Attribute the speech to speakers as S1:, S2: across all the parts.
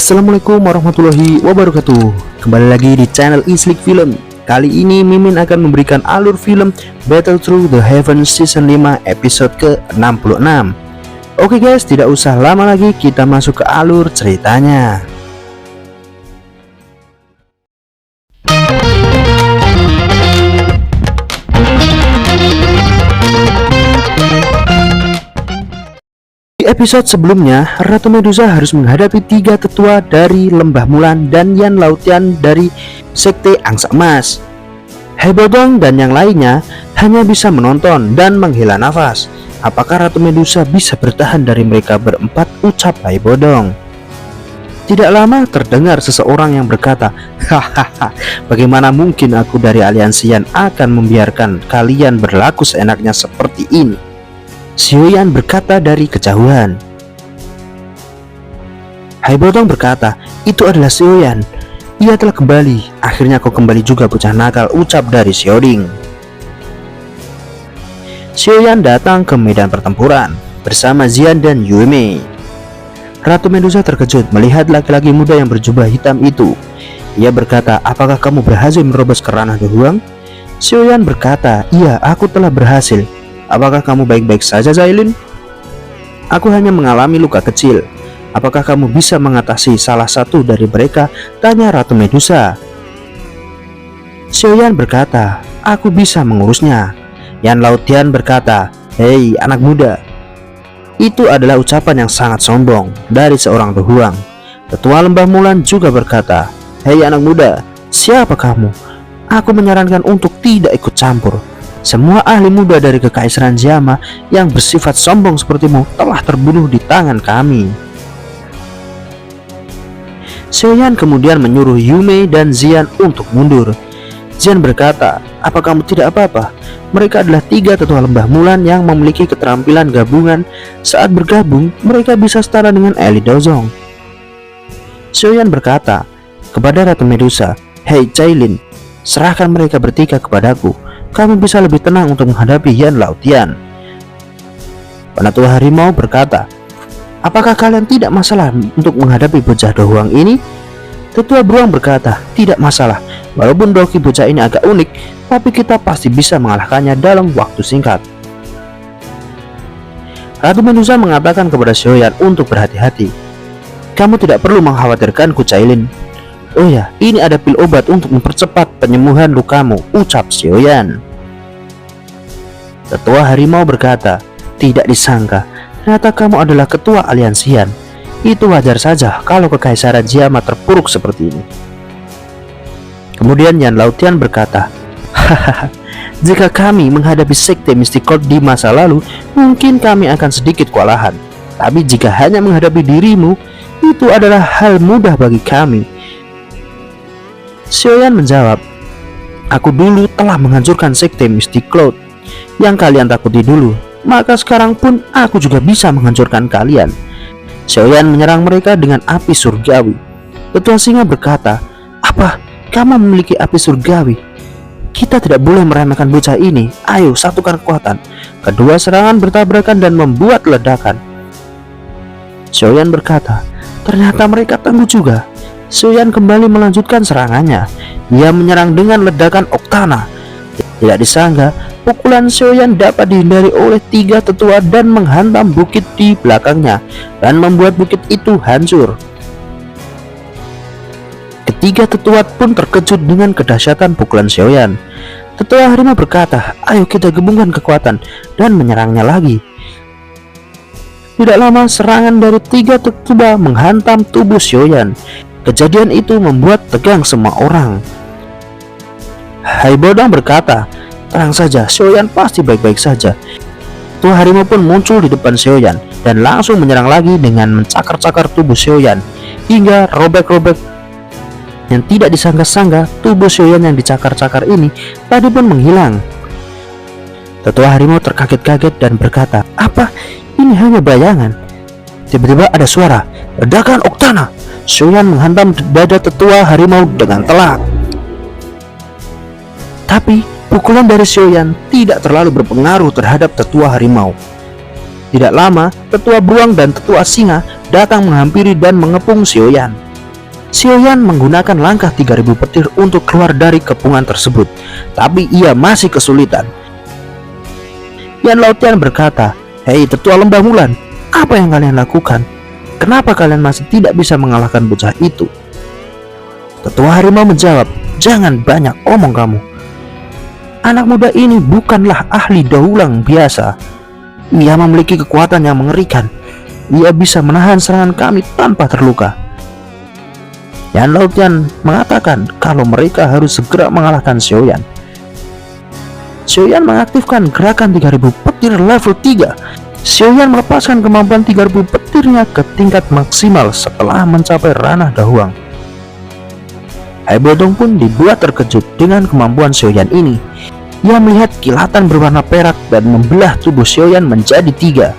S1: Assalamualaikum warahmatullahi wabarakatuh. Kembali lagi di channel Islik Film. Kali ini Mimin akan memberikan alur film Battle Through the Heavens Season 5 episode ke-66. Oke guys, tidak usah lama lagi, kita masuk ke alur ceritanya. Di episode sebelumnya, Ratu Medusa harus menghadapi 3 tetua dari Lembah Mulan dan Yan Laotian dari Sekte Angsa Emas. Haibodong dan yang lainnya hanya bisa menonton dan menghela nafas. Apakah Ratu Medusa bisa bertahan dari mereka berempat, ucap Haibodong. Tidak lama terdengar seseorang yang berkata, "Hahaha, bagaimana mungkin aku dari aliansi Yan akan membiarkan kalian berlaku seenaknya seperti ini?" Xiaoyan berkata dari kejauhan. Haibodong berkata, "Itu adalah Xiaoyan. Ia telah kembali. Akhirnya kau kembali juga, bocah nakal," ucap dari Xiaoding. Xiaoyan datang ke medan pertempuran bersama Xian dan Yuemei. Ratu Medusa terkejut melihat laki-laki muda yang berjubah hitam itu. Ia berkata, "Apakah kamu berhasil menerobos ke ranah De Huang?" Xiaoyan berkata, "Iya, aku telah berhasil. Apakah kamu baik-baik saja, Zailin?" "Aku hanya mengalami luka kecil. Apakah kamu bisa mengatasi salah satu dari mereka?" tanya Ratu Medusa. Xiaoyan berkata, "Aku bisa mengurusnya." Yan Laotian berkata, "Hei anak muda." Itu adalah ucapan yang sangat sombong dari seorang De Huang. Tetua Lembah Mulan juga berkata, "Hei anak muda, siapa kamu? Aku menyarankan untuk tidak ikut campur. Semua ahli muda dari Kekaisaran Jiama yang bersifat sombong sepertimu telah terbunuh di tangan kami." Xiaoyan kemudian menyuruh Yuemei dan Xian untuk mundur. Xian berkata, "Apa kamu tidak apa-apa? Mereka adalah 3 tetua Lembah Mulan yang memiliki keterampilan gabungan. Saat bergabung, mereka bisa setara dengan elit Dozong." Xiaoyan berkata kepada Ratu Medusa, "Hei Cailin, serahkan mereka bertiga kepadaku. Kamu bisa lebih tenang untuk menghadapi Yan Laotian." Penatua Harimau berkata, "Apakah kalian tidak masalah untuk menghadapi bocah De Huang ini?" Tetua Beruang berkata, "Tidak masalah. Walaupun doki bocah ini agak unik, tapi kita pasti bisa mengalahkannya dalam waktu singkat." Ratu Medusa mengatakan kepada Xiaoyan untuk berhati-hati. "Kamu tidak perlu mengkhawatirkanku, Cailin. Oh ya, ini ada pil obat untuk mempercepat penyembuhan lukamu," ucap Xiaoyan. Tetua Harimau berkata, "Tidak disangka, ternyata kamu adalah ketua aliansi Yan. Itu wajar saja kalau Kekaisaran Jiama terpuruk seperti ini." Kemudian Yan Laotian berkata, "Hahaha, jika kami menghadapi Sekte Mystic Court di masa lalu, mungkin kami akan sedikit kewalahan. Tapi jika hanya menghadapi dirimu, itu adalah hal mudah bagi kami." Xiaoyan menjawab, "Aku dulu telah menghancurkan Sekte Mystic Cloud yang kalian takuti dulu, maka sekarang pun aku juga bisa menghancurkan kalian." Xiaoyan menyerang mereka dengan api surgawi. Tetua Singa berkata, "Apa? Kamu memiliki api surgawi? Kita tidak boleh meremehkan bocah ini. Ayo satukan kekuatan." Kedua serangan bertabrakan dan membuat ledakan. Xiaoyan berkata, "Ternyata mereka tangguh juga." Xiaoyan kembali melanjutkan serangannya. Ia menyerang dengan ledakan Oktana. Tidak disangka, pukulan Xiaoyan dapat dihindari oleh 3 tetua dan menghantam bukit di belakangnya dan membuat bukit itu hancur. Ketiga tetua pun terkejut dengan kedahsyatan pukulan Xiaoyan. Tetua Harimau berkata, "Ayo kita gabungkan kekuatan," dan menyerangnya lagi. Tidak lama, serangan dari 3 tetua menghantam tubuh Xiaoyan. Kejadian itu membuat tegang semua orang. Haibodong berkata, "Tenang saja, Xiaoyan pasti baik-baik saja." Tua Harimau pun muncul di depan Xiaoyan dan langsung menyerang lagi dengan mencakar-cakar tubuh Xiaoyan hingga robek-robek. Yang tidak disangka-sangka, tubuh Xiaoyan yang dicakar-cakar ini tadi pun menghilang. Tetua Harimau terkaget-kaget dan berkata, "Apa? Ini hanya bayangan." Tiba-tiba ada suara, "Ledakan Oktana!" Xiaoyan menghantam dada Tetua Harimau dengan telak. Tapi pukulan dari Xiaoyan tidak terlalu berpengaruh terhadap Tetua Harimau. Tidak lama, Tetua Beruang dan Tetua Singa datang menghampiri dan mengepung Xiaoyan. Xiaoyan menggunakan langkah 3000 petir untuk keluar dari kepungan tersebut, tapi ia masih kesulitan. Yan Laotian berkata, "Hei tetua lembah Mulan, apa yang kalian lakukan? Kenapa kalian masih tidak bisa mengalahkan bocah itu?" Tetua harimau menjawab, "Jangan banyak omong kamu. Anak muda ini bukanlah ahli daulang biasa. Ia memiliki kekuatan yang mengerikan. Ia bisa menahan serangan kami tanpa terluka." Yan Laotian mengatakan kalau mereka harus segera mengalahkan Xiaoyan. Xiaoyan mengaktifkan gerakan 3000 petir level 3. Xiaoyan melepaskan kemampuan 3000 petirnya ke tingkat maksimal setelah mencapai ranah Dahuang. Hai Bodong pun dibuat terkejut dengan kemampuan Xiaoyan ini. Ia melihat kilatan berwarna perak dan membelah tubuh Xiaoyan menjadi 3.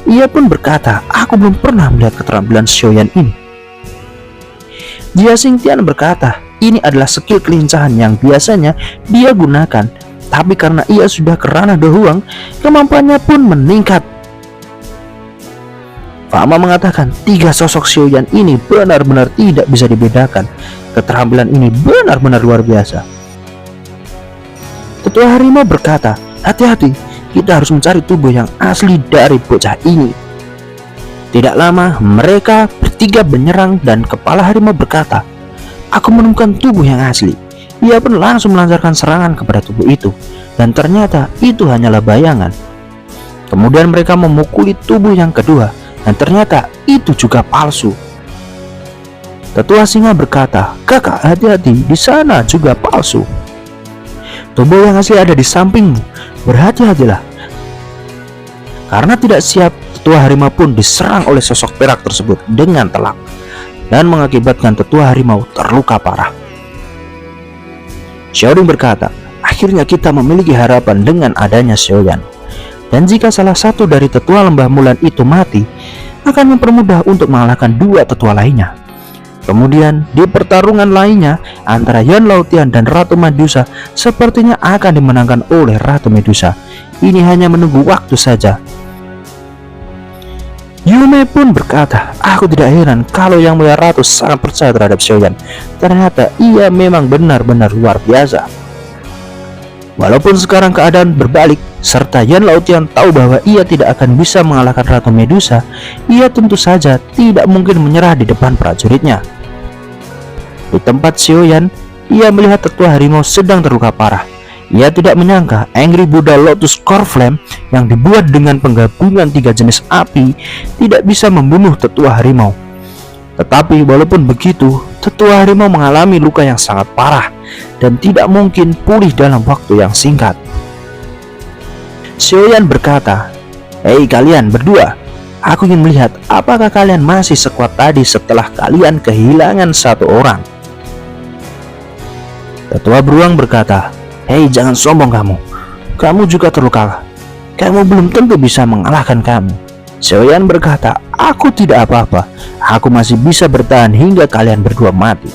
S1: Ia pun berkata, "Aku belum pernah melihat keterampilan Xiaoyan ini." Jia Xingtian berkata, ini adalah skill kelincahan yang biasanya dia gunakan, tapi karena ia sudah ke ranah Dahuang, kemampuannya pun meningkat. Fama mengatakan 3 sosok Xiaoyan ini benar-benar tidak bisa dibedakan. Keterampilan ini benar-benar luar biasa. Tetua harimau berkata, "Hati-hati, kita harus mencari tubuh yang asli dari bocah ini." Tidak lama mereka bertiga menyerang dan kepala harimau berkata, "Aku menemukan tubuh yang asli." Ia pun langsung melancarkan serangan kepada tubuh itu, dan ternyata itu hanyalah bayangan. Kemudian mereka memukuli tubuh yang kedua, dan ternyata itu juga palsu. Tetua singa berkata, "Kakak, hati-hati, di sana juga palsu. Tubuh yang asli ada di sampingmu, berhati-hatilah." Karena tidak siap, tetua harimau pun diserang oleh sosok perak tersebut dengan telak, dan mengakibatkan tetua harimau terluka parah. Xiaoding berkata, "Akhirnya kita memiliki harapan dengan adanya Xiaoyan. Dan jika salah satu dari tetua lembah Mulan itu mati, akan mempermudah untuk mengalahkan 2 tetua lainnya." Kemudian di pertarungan lainnya antara Yan Laotian dan Ratu Medusa sepertinya akan dimenangkan oleh Ratu Medusa. Ini hanya menunggu waktu saja. Yume pun berkata, "Aku tidak heran kalau Yang Mulia Ratu sangat percaya terhadap Xiaoyan. Ternyata ia memang benar-benar luar biasa." Walaupun sekarang keadaan berbalik, serta Yan Laotian tahu bahwa ia tidak akan bisa mengalahkan Ratu Medusa, ia tentu saja tidak mungkin menyerah di depan prajuritnya. Di tempat Xiaoyan, ia melihat tetua harimau sedang terluka parah. Ia tidak menyangka Angry Buddha Lotus Core Flame yang dibuat dengan penggabungan 3 jenis api tidak bisa membunuh tetua harimau. Tetapi walaupun begitu, tetua harimau mengalami luka yang sangat parah dan tidak mungkin pulih dalam waktu yang singkat. Xiaoyan berkata, "Hei kalian berdua, aku ingin melihat apakah kalian masih sekuat tadi setelah kalian kehilangan 1 orang." Tetua beruang berkata, "Hei, jangan sombong kamu. Kamu juga terluka. Kamu belum tentu bisa mengalahkan kami." Xiaoyan berkata, "Aku tidak apa-apa. Aku masih bisa bertahan hingga kalian berdua mati."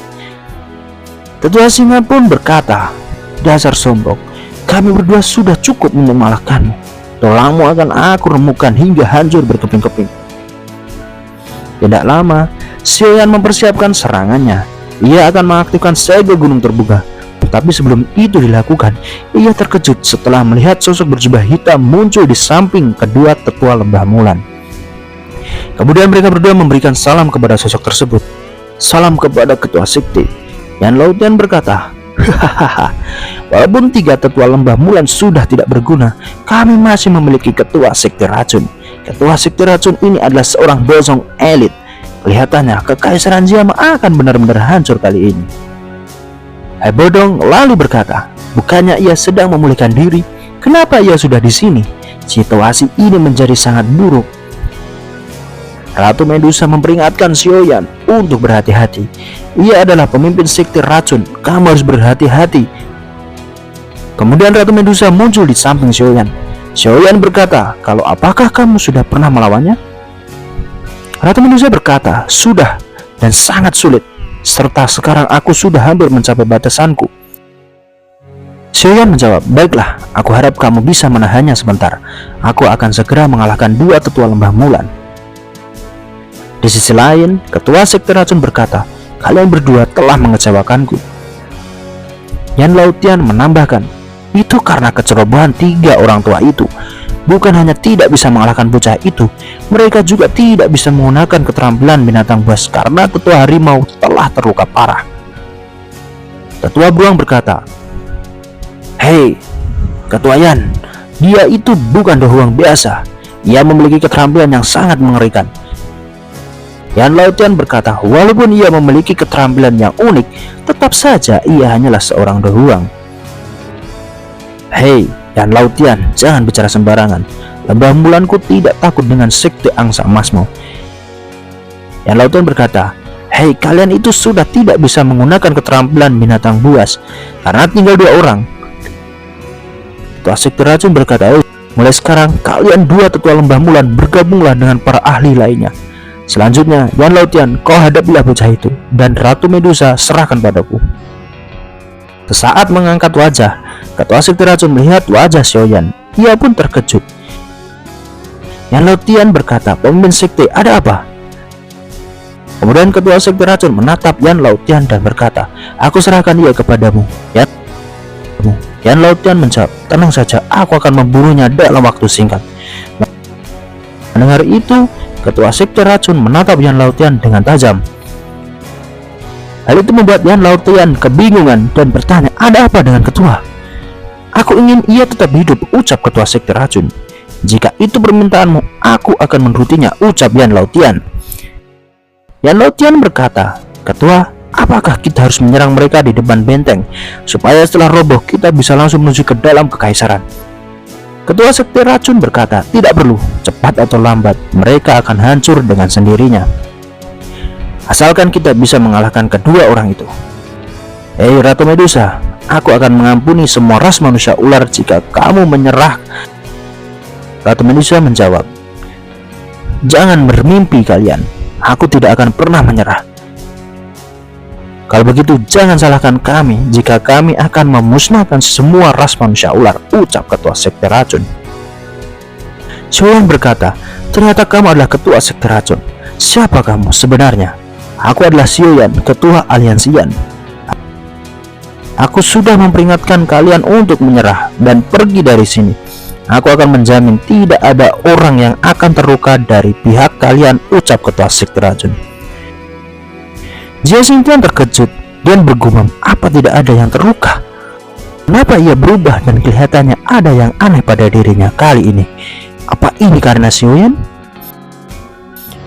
S1: Tetua singa pun berkata, "Dasar sombong. Kami berdua sudah cukup untuk mengalahkanmu. Tulangmu akan aku remukkan hingga hancur berkeping-keping." Tidak lama, Xiaoyan mempersiapkan serangannya. Ia akan mengaktifkan segel gunung terbuka. Tapi sebelum itu dilakukan, ia terkejut setelah melihat sosok berjubah hitam muncul di samping kedua tetua lembah Mulan. Kemudian mereka berdua memberikan salam kepada sosok tersebut. "Salam kepada ketua sekte." Yan Laotian berkata, "Hahaha, walaupun 3 tetua lembah Mulan sudah tidak berguna, kami masih memiliki ketua sekte racun. Ketua sekte racun ini adalah seorang bosong elit. Kelihatannya kekaisaran Jiama akan benar-benar hancur kali ini." Hai Bodong lalu berkata, "Bukannya ia sedang memulihkan diri? Kenapa ia sudah di sini? Situasi ini menjadi sangat buruk." Ratu Medusa memperingatkan Xiaoyan untuk berhati-hati. Ia adalah pemimpin sekte racun. Kamu harus berhati-hati. Kemudian Ratu Medusa muncul di samping Xiaoyan. Xiaoyan berkata, "Kalau apakah kamu sudah pernah melawannya?" Ratu Medusa berkata, "Sudah, dan sangat sulit. Serta sekarang aku sudah hampir mencapai batasanku." Xiaoyan menjawab, "Baiklah, aku harap kamu bisa menahannya sebentar. Aku akan segera mengalahkan 2 tetua lembah Mulan." Di sisi lain, ketua sekte racun berkata, kalian berdua telah mengecewakanku. Yan Laotian menambahkan, itu karena kecerobohan 3 orang tua itu. Bukan hanya tidak bisa mengalahkan bocah itu, mereka juga tidak bisa menggunakan keterampilan binatang buas karena ketua harimau telah terluka parah. Ketua beruang berkata, "Hei, Ketua Yan, dia itu bukan dohuang biasa. Ia memiliki keterampilan yang sangat mengerikan." Yan Laotian berkata, walaupun ia memiliki keterampilan yang unik, tetap saja ia hanyalah seorang dohuang. "Hei, Yan Laotian, jangan bicara sembarangan. Lembah Mulanku tidak takut dengan sekte angsa emasmu." Yan Laotian berkata, "Hei, kalian itu sudah tidak bisa menggunakan keterampilan binatang buas karena tinggal 2 orang." Ketua sekte racun berkata, "Mulai sekarang kalian 2 tetua lembah Mulan bergabunglah dengan para ahli lainnya. Selanjutnya, Yan Laotian, kau hadapilah bocah itu, dan Ratu Medusa serahkan padaku." Sesaat mengangkat wajah, ketua sekte racun melihat wajah Xiaoyan. Ia pun terkejut. Yan Laotian berkata, "Pemimpin sekte, ada apa?" Kemudian ketua sekte racun menatap Yan Laotian dan berkata, "Aku serahkan dia kepadamu." Yan Laotian menjawab, "Tenang saja, aku akan membunuhnya dalam waktu singkat." Mendengar itu, ketua sekte racun menatap Yan Laotian dengan tajam. Hal itu membuat Yan Laotian kebingungan dan bertanya, "Ada apa dengan ketua?" "Aku ingin ia tetap hidup," ucap ketua sekte racun. "Jika itu permintaanmu, aku akan menurutinya," ucap Yan Laotian. Yan Laotian berkata, "Ketua, apakah kita harus menyerang mereka di depan benteng, supaya setelah roboh kita bisa langsung menuju ke dalam kekaisaran?" Ketua sekte racun berkata, "Tidak perlu, cepat atau lambat mereka akan hancur dengan sendirinya. Asalkan kita bisa mengalahkan kedua orang itu." "Hei Ratu Medusa, aku akan mengampuni semua ras manusia ular jika kamu menyerah." Ratu Medusa menjawab, "Jangan bermimpi kalian, aku tidak akan pernah menyerah. Kalau begitu jangan salahkan kami jika kami akan memusnahkan semua ras manusia ular," ucap ketua sekte racun. Xiaoyan berkata, "Ternyata kamu adalah ketua sekte racun. Siapa kamu sebenarnya?" "Aku adalah Xiaoyan, ketua aliansi Yan. Aku sudah memperingatkan kalian untuk menyerah dan pergi dari sini. Aku akan menjamin tidak ada orang yang akan terluka dari pihak kalian," ucap ketua sekte racun. Jia Xingtian terkejut dan bergumam, apa tidak ada yang terluka? Kenapa ia berubah dan kelihatannya ada yang aneh pada dirinya kali ini? Apa ini karena Xiaoyan?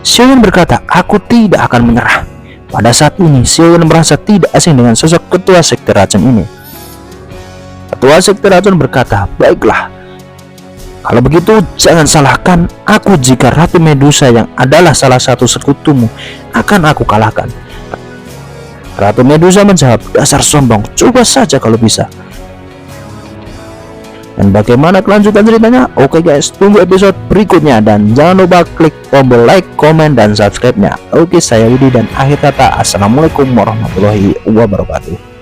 S1: Xiaoyan berkata, "Aku tidak akan menyerah." Pada saat ini, Xiaoyan merasa tidak asing dengan sosok ketua sekte racun ini. Ketua sekte racun berkata, "Baiklah, kalau begitu jangan salahkan aku jika Ratu Medusa yang adalah salah satu sekutumu akan aku kalahkan." Ratu Medusa menjawab, "Dasar sombong, coba saja kalau bisa." Dan bagaimana kelanjutan ceritanya? Oke guys, tunggu episode berikutnya dan jangan lupa klik tombol like, komen, dan subscribe-nya. Oke, saya Widi dan akhir kata, assalamualaikum warahmatullahi wabarakatuh.